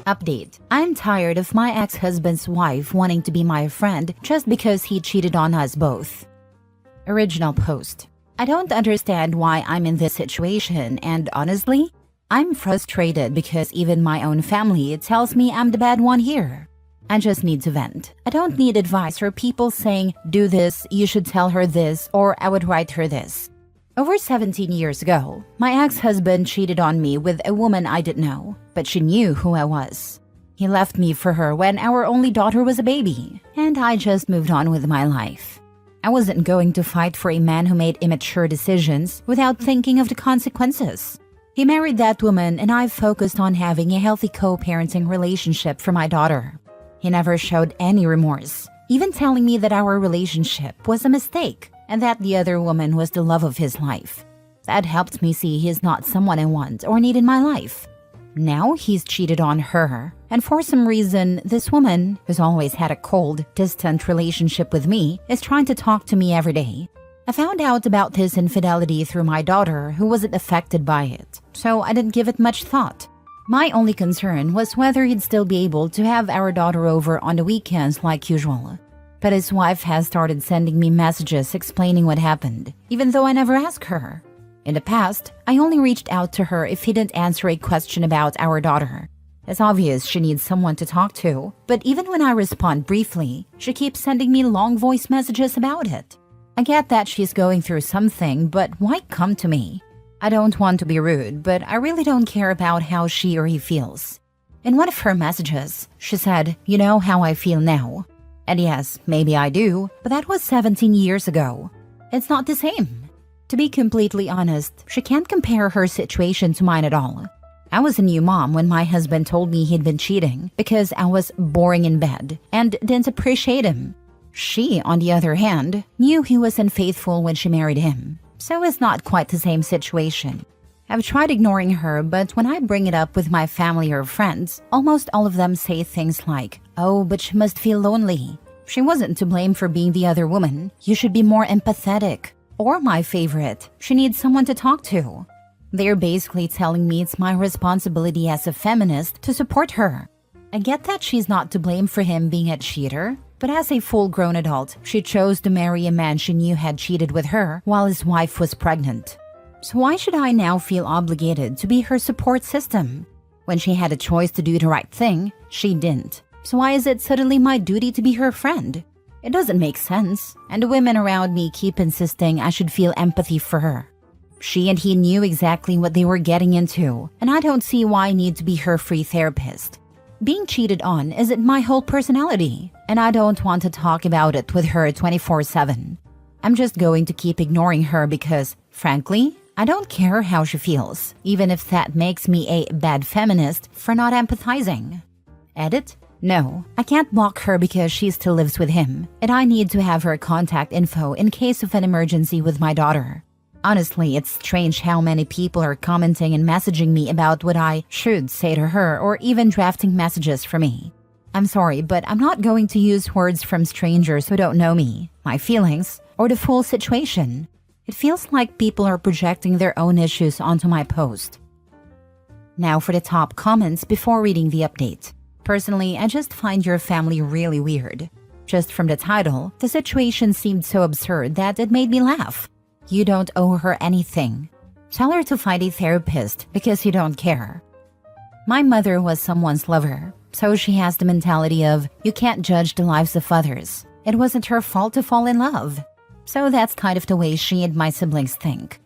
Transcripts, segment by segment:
Update. I'm tired of my ex-husband's wife wanting to be my friend just because he cheated on us both. Original post. I don't understand why I'm in this situation, and honestly, I'm frustrated because even my own family tells me I'm the bad one here. I just need to vent. I don't need advice or people saying, do this, you should tell her this, or I would write her this. Over 17 years ago, my ex-husband cheated on me with a woman I didn't know, but she knew who I was. He left me for her when our only daughter was a baby, and I just moved on with my life. I wasn't going to fight for a man who made immature decisions without thinking of the consequences. He married that woman, and I focused on having a healthy co-parenting relationship for my daughter. He never showed any remorse, even telling me that our relationship was a mistake and that the other woman was the love of his life. That helped me see he's not someone I want or need in my life. Now he's cheated on her, and for some reason, this woman, who's always had a cold, distant relationship with me, is trying to talk to me every day. I found out about his infidelity through my daughter, who wasn't affected by it, so I didn't give it much thought. My only concern was whether he'd still be able to have our daughter over on the weekends like usual. But his wife has started sending me messages explaining what happened, even though I never asked her. In the past, I only reached out to her if he didn't answer a question about our daughter. It's obvious she needs someone to talk to, but even when I respond briefly, she keeps sending me long voice messages about it. I get that she's going through something, but why come to me? I don't want to be rude, but I really don't care about how she or he feels. In one of her messages, she said, "You know how I feel now." And yes, maybe I do, but that was 17 years ago. It's not the same. To be completely honest, she can't compare her situation to mine at all. I was a new mom when my husband told me he'd been cheating because I was boring in bed and didn't appreciate him. She, on the other hand, knew he was unfaithful when she married him, so it's not quite the same situation. I've tried ignoring her, but when I bring it up with my family or friends, almost all of them say things like, "Oh, but she must feel lonely. She wasn't to blame for being the other woman. You should be more empathetic." Or my favorite, "She needs someone to talk to." They're basically telling me it's my responsibility as a feminist to support her. I get that she's not to blame for him being a cheater, but as a full-grown adult, she chose to marry a man she knew had cheated with her while his wife was pregnant. So why should I now feel obligated to be her support system? When she had a choice to do the right thing, she didn't. So why is it suddenly my duty to be her friend? It doesn't make sense, and the women around me keep insisting I should feel empathy for her. She and he knew exactly what they were getting into, and I don't see why I need to be her free therapist. Being cheated on isn't my whole personality, and I don't want to talk about it with her 24/7. I'm just going to keep ignoring her because, frankly, I don't care how she feels, even if that makes me a bad feminist for not empathizing. Edit? No, I can't block her because she still lives with him, and I need to have her contact info in case of an emergency with my daughter. Honestly, it's strange how many people are commenting and messaging me about what I should say to her or even drafting messages for me. I'm sorry, but I'm not going to use words from strangers who don't know me, my feelings, or the full situation. It feels like people are projecting their own issues onto my post. Now for the top comments before reading the update. Personally, I just find your family really weird. Just from the title, the situation seemed so absurd that it made me laugh. You don't owe her anything. Tell her to find a therapist because you don't care. My mother was someone's lover, so she has the mentality of, you can't judge the lives of others. It wasn't her fault to fall in love. So that's kind of the way she and my siblings think.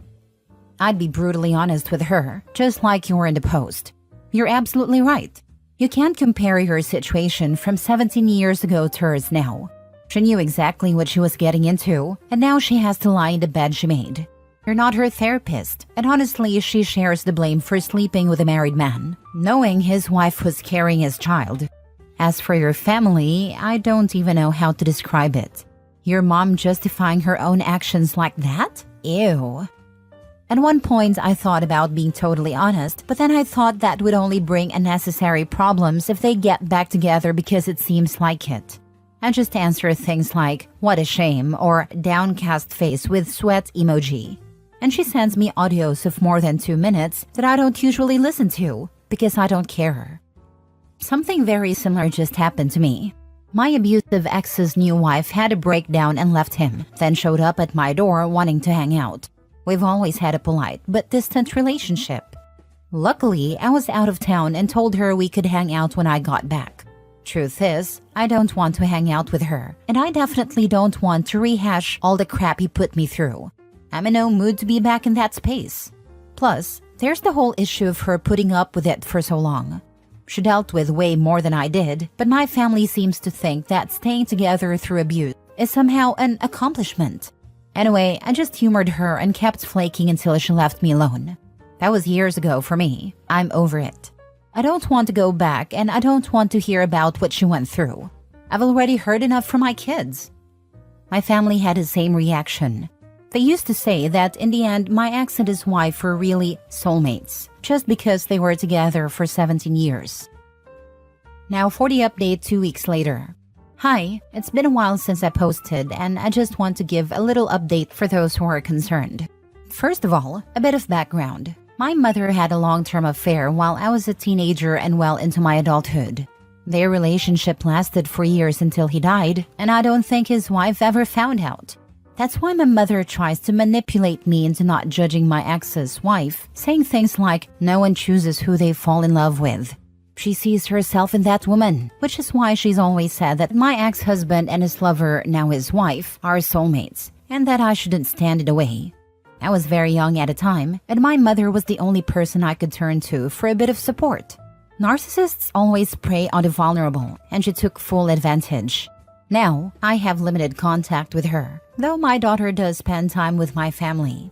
I'd be brutally honest with her, just like you were in the post. You're absolutely right. You can't compare your situation from 17 years ago to hers now. She knew exactly what she was getting into, and now she has to lie in the bed she made. You're not her therapist, and honestly, she shares the blame for sleeping with a married man, knowing his wife was carrying his child. As for your family, I don't even know how to describe it. Your mom justifying her own actions like that? Ew. At one point, I thought about being totally honest, but then I thought that would only bring unnecessary problems if they get back together because it seems like it. I just answer things like, "What a shame," or downcast face with sweat emoji. And she sends me audios of more than 2 minutes that I don't usually listen to because I don't care. Something very similar just happened to me. My abusive ex's new wife had a breakdown and left him, then showed up at my door wanting to hang out. We've always had a polite but distant relationship. Luckily, I was out of town and told her we could hang out when I got back. Truth is, I don't want to hang out with her, and I definitely don't want to rehash all the crap he put me through. I'm in no mood to be back in that space. Plus, there's the whole issue of her putting up with it for so long. She dealt with way more than I did, but my family seems to think that staying together through abuse is somehow an accomplishment. Anyway, I just humored her and kept flaking until she left me alone. That was years ago for me. I'm over it. I don't want to go back, and I don't want to hear about what she went through. I've already heard enough from my kids. My family had the same reaction. They used to say that in the end, my ex and his wife were really soulmates, just because they were together for 17 years. Now for the update 2 weeks later. Hi, it's been a while since I posted, and I just want to give a little update for those who are concerned. First of all, a bit of background. My mother had a long-term affair while I was a teenager and well into my adulthood. Their relationship lasted for years until he died, and I don't think his wife ever found out. That's why my mother tries to manipulate me into not judging my ex's wife, saying things like, no one chooses who they fall in love with. She sees herself in that woman, which is why she's always said that my ex-husband and his lover, now his wife, are soulmates, and that I shouldn't stand it away. I was very young at the time, and my mother was the only person I could turn to for a bit of support. Narcissists always prey on the vulnerable, and she took full advantage. Now, I have limited contact with her, though my daughter does spend time with my family.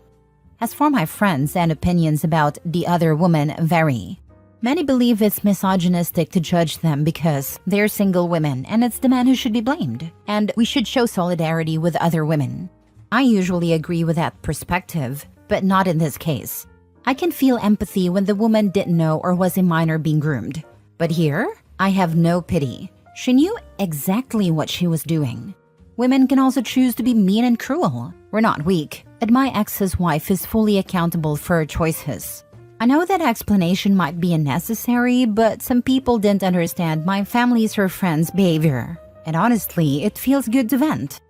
As for my friends and opinions about the other woman vary. Many believe it's misogynistic to judge them because they're single women and it's the man who should be blamed, and we should show solidarity with other women. I usually agree with that perspective, but not in this case. I can feel empathy when the woman didn't know or was a minor being groomed. But here, I have no pity. She knew exactly what she was doing. Women can also choose to be mean and cruel. We're not weak, and my ex's wife is fully accountable for her choices. I know that explanation might be unnecessary, but some people didn't understand my family's or friends' behavior. And honestly, it feels good to vent.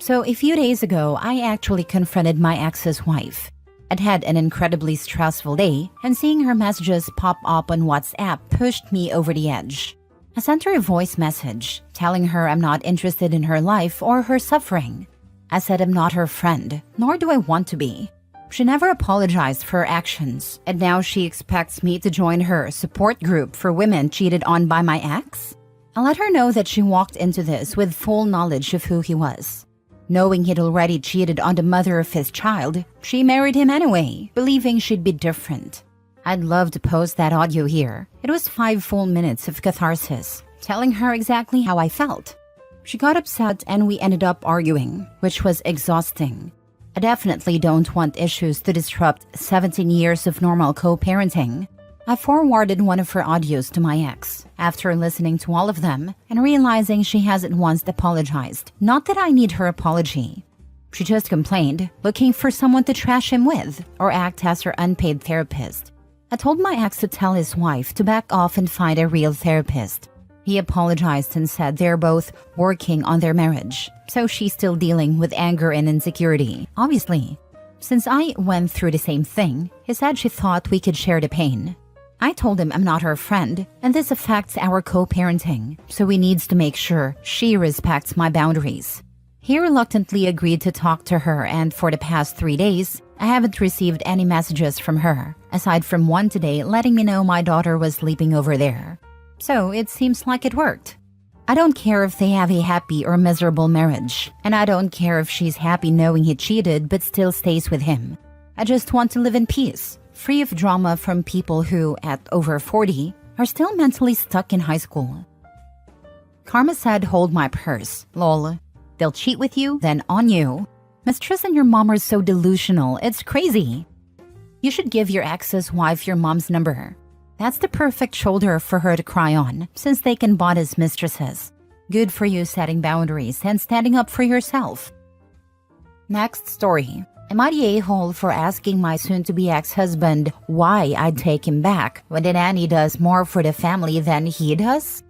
So a few days ago, I actually confronted my ex's wife. I'd had an incredibly stressful day, and seeing her messages pop up on WhatsApp pushed me over the edge. I sent her a voice message, telling her I'm not interested in her life or her suffering. I said I'm not her friend, nor do I want to be. She never apologized for her actions, and now she expects me to join her support group for women cheated on by my ex? I let her know that she walked into this with full knowledge of who he was. Knowing he'd already cheated on the mother of his child, she married him anyway, believing she'd be different. I'd love to post that audio here. It was 5 full minutes of catharsis, telling her exactly how I felt. She got upset and we ended up arguing, which was exhausting. I definitely don't want issues to disrupt 17 years of normal co-parenting. I forwarded one of her audios to my ex, after listening to all of them and realizing she hasn't once apologized. Not that I need her apology. She just complained, looking for someone to trash him with or act as her unpaid therapist. I told my ex to tell his wife to back off and find a real therapist. He apologized and said they're both working on their marriage, so she's still dealing with anger and insecurity, obviously. Since I went through the same thing, he said she thought we could share the pain. I told him I'm not her friend, and this affects our co-parenting, so he needs to make sure she respects my boundaries. He reluctantly agreed to talk to her, and for the past 3 days, I haven't received any messages from her, aside from one today letting me know my daughter was sleeping over there. So it seems like it worked. I don't care if they have a happy or miserable marriage, and I don't care if she's happy knowing he cheated but still stays with him. I just want to live in peace, free of drama from people who, at over 40, are still mentally stuck in high school. Karma said, hold my purse. Lol. They'll cheat with you, then on you. Mistress and your mom are so delusional, it's crazy. You should give your ex's wife your mom's number. That's the perfect shoulder for her to cry on, since they can bond as mistresses. Good for you setting boundaries and standing up for yourself. Next story. Am I the a-hole for asking my soon-to-be ex-husband why I'd take him back when the nanny does more for the family than he does?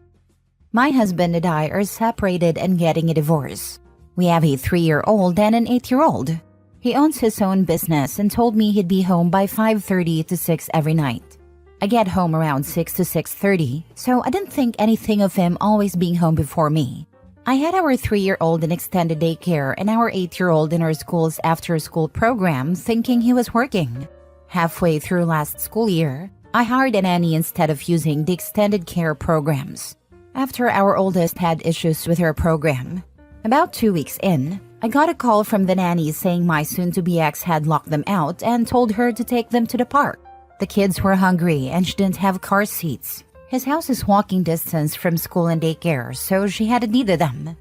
My husband and I are separated and getting a divorce. We have a 3-year-old and an 8-year-old. He owns his own business and told me he'd be home by 5:30 to 6 every night. I get home around 6 to 6:30, so I didn't think anything of him always being home before me. I had our 3-year-old in extended daycare and our 8-year-old in our school's after-school program thinking he was working. Halfway through last school year, I hired a nanny instead of using the extended care programs. After our oldest had issues with her program, about 2 weeks in, I got a call from the nanny saying my soon-to-be ex had locked them out and told her to take them to the park. The kids were hungry and she didn't have car seats. His house is walking distance from school and daycare, so she hadn't needed them.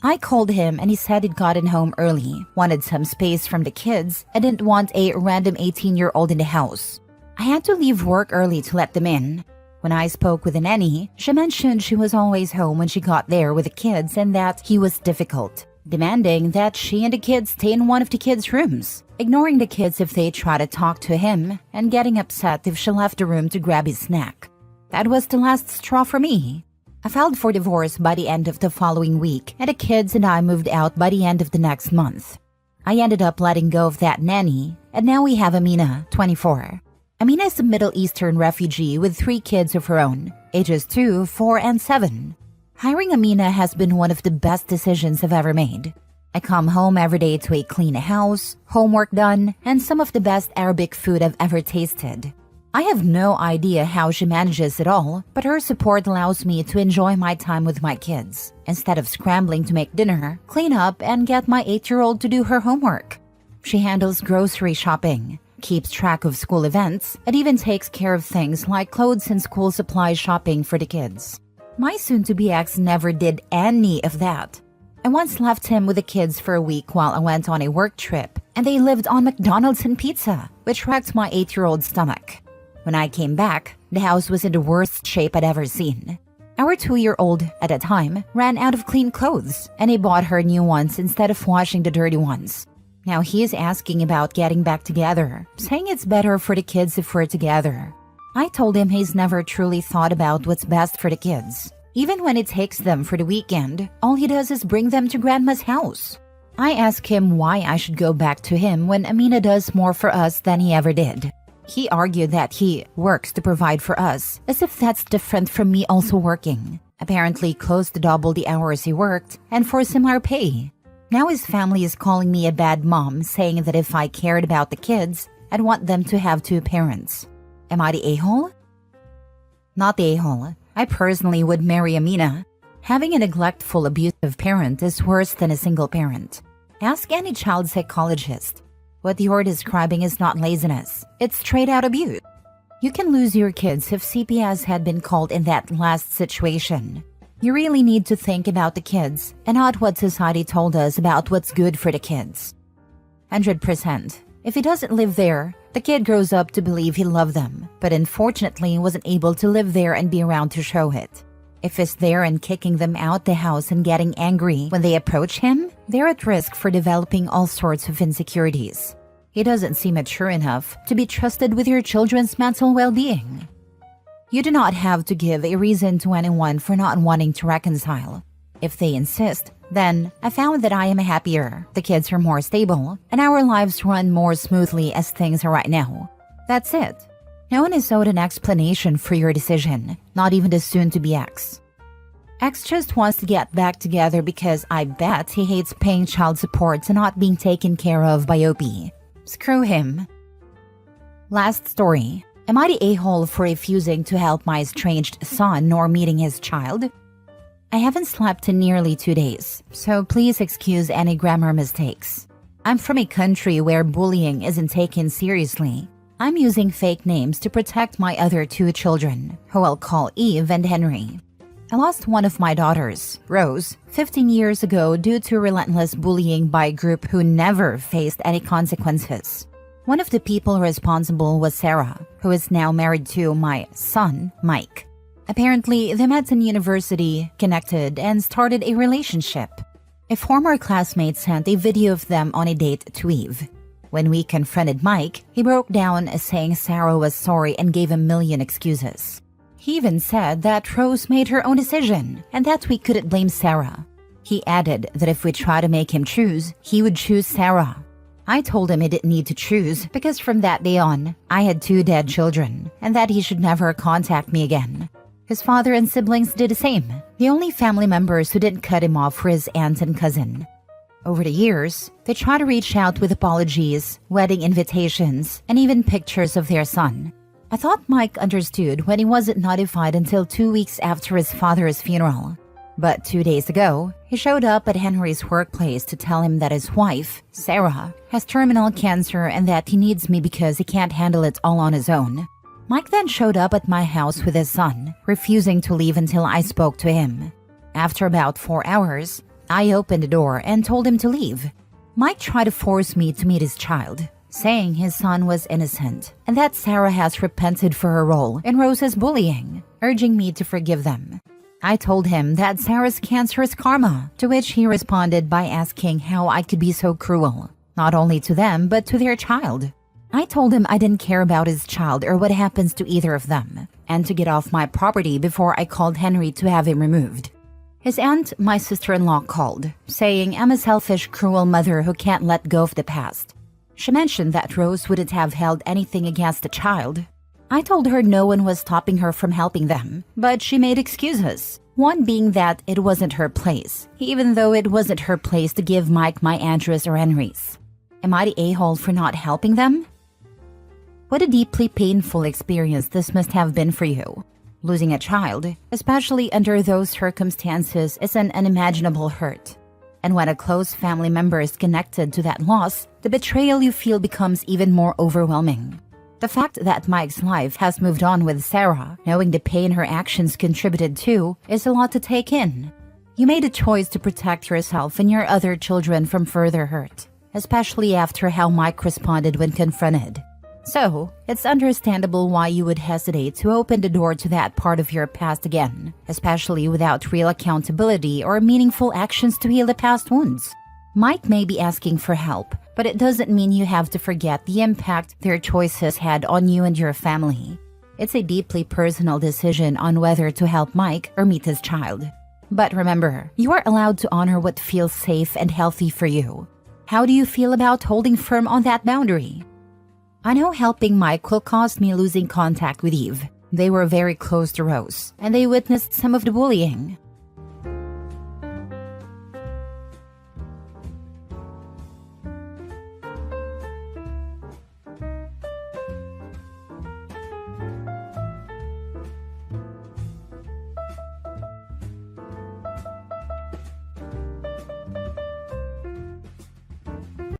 I called him and he said he'd gotten home early, wanted some space from the kids, and didn't want a random 18-year-old in the house. I had to leave work early to let them in. When I spoke with the nanny, she mentioned she was always home when she got there with the kids and that he was difficult, demanding that she and the kids stay in one of the kids' rooms, ignoring the kids if they try to talk to him, and getting upset if she left the room to grab his snack. That was the last straw for me. I filed for divorce by the end of the following week, and the kids and I moved out by the end of the next month. I ended up letting go of that nanny, and now we have Amina, 24. Amina is a Middle Eastern refugee with 3 kids of her own, ages 2, 4, and 7. Hiring Amina has been one of the best decisions I've ever made. I come home every day to a clean house, homework done, and some of the best Arabic food I've ever tasted. I have no idea how she manages it all, but her support allows me to enjoy my time with my kids, instead of scrambling to make dinner, clean up, and get my 8-year-old to do her homework. She handles grocery shopping, keeps track of school events, and even takes care of things like clothes and school supply shopping for the kids. My soon-to-be ex never did any of that. I once left him with the kids for a week while I went on a work trip, and they lived on McDonald's and pizza, which wrecked my 8-year-old's stomach. When I came back, the house was in the worst shape I'd ever seen. Our 2-year-old, at the time, ran out of clean clothes, and he bought her new ones instead of washing the dirty ones. Now he is asking about getting back together, saying it's better for the kids if we're together. I told him he's never truly thought about what's best for the kids. Even when he takes them for the weekend, all he does is bring them to Grandma's house. I ask him why I should go back to him when Amina does more for us than he ever did. He argued that he works to provide for us, as if that's different from me also working. Apparently close to double the hours he worked, and for similar pay. Now his family is calling me a bad mom, saying that if I cared about the kids, I'd want them to have 2 parents. Am I the a-hole? Not the a-hole. I personally would marry Amina. Having a neglectful, abusive parent is worse than a single parent. Ask any child psychologist. What you're describing is not laziness. It's straight-out abuse. You can lose your kids if CPS had been called in that last situation. You really need to think about the kids and not what society told us about what's good for the kids. 100%. If he doesn't live there, the kid grows up to believe he loved them, but unfortunately wasn't able to live there and be around to show it. If he's there and kicking them out the house and getting angry when they approach him, they're at risk for developing all sorts of insecurities. He doesn't seem mature enough to be trusted with your children's mental well-being. You do not have to give a reason to anyone for not wanting to reconcile. If they insist, then I found that I am happier, the kids are more stable, and our lives run more smoothly as things are right now. That's it. No one is owed an explanation for your decision, not even the soon-to-be ex. Ex just wants to get back together because I bet he hates paying child support and not being taken care of by OP. Screw him. Last story. Am I the a-hole for refusing to help my estranged son nor meeting his child? I haven't slept in nearly 2 days, so please excuse any grammar mistakes. I'm from a country where bullying isn't taken seriously. I'm using fake names to protect my other 2 children, who I'll call Eve and Henry. I lost one of my daughters, Rose, 15 years ago due to relentless bullying by a group who never faced any consequences. One of the people responsible was Sarah, who is now married to my son, Mike. Apparently, they met in university, connected, and started a relationship. A former classmate sent a video of them on a date to Eve. When we confronted Mike, he broke down saying Sarah was sorry and gave a million excuses. He even said that Rose made her own decision and that we couldn't blame Sarah. He added that if we try to make him choose, he would choose Sarah. I told him he didn't need to choose because from that day on, I had 2 dead children and that he should never contact me again. His father and siblings did the same. The only family members who didn't cut him off were his aunt and cousin. Over the years, they tried to reach out with apologies, wedding invitations, and even pictures of their son. I thought Mike understood when he wasn't notified until 2 weeks after his father's funeral. But 2 days ago, he showed up at Henry's workplace to tell him that his wife, Sarah, has terminal cancer and that he needs me because he can't handle it all on his own. Mike then showed up at my house with his son, refusing to leave until I spoke to him. After about 4 hours, I opened the door and told him to leave. Mike tried to force me to meet his child, saying his son was innocent and that Sarah has repented for her role in Rose's bullying, urging me to forgive them. I told him that Sarah's cancer is karma, to which he responded by asking how I could be so cruel, not only to them but to their child. I told him I didn't care about his child or what happens to either of them, and to get off my property before I called Henry to have him removed. His aunt, my sister-in-law, called, saying I'm a selfish, cruel mother who can't let go of the past. She mentioned that Rose wouldn't have held anything against the child. I told her no one was stopping her from helping them, but she made excuses. One being that it wasn't her place, even though it wasn't her place to give Mike my address or Henry's. Am I the a-hole for not helping them? What a deeply painful experience this must have been for you. Losing a child, especially under those circumstances, is an unimaginable hurt. And when a close family member is connected to that loss, the betrayal you feel becomes even more overwhelming. The fact that Mike's life has moved on with Sarah, knowing the pain her actions contributed to, is a lot to take in. You made a choice to protect yourself and your other children from further hurt, especially after how Mike responded when confronted. So, it's understandable why you would hesitate to open the door to that part of your past again, especially without real accountability or meaningful actions to heal the past wounds. Mike may be asking for help, but it doesn't mean you have to forget the impact their choices had on you and your family. It's a deeply personal decision on whether to help Mike or meet his child. But remember, you are allowed to honor what feels safe and healthy for you. How do you feel about holding firm on that boundary? I know helping Mike will cost me losing contact with Eve. They were very close to Rose, and they witnessed some of the bullying.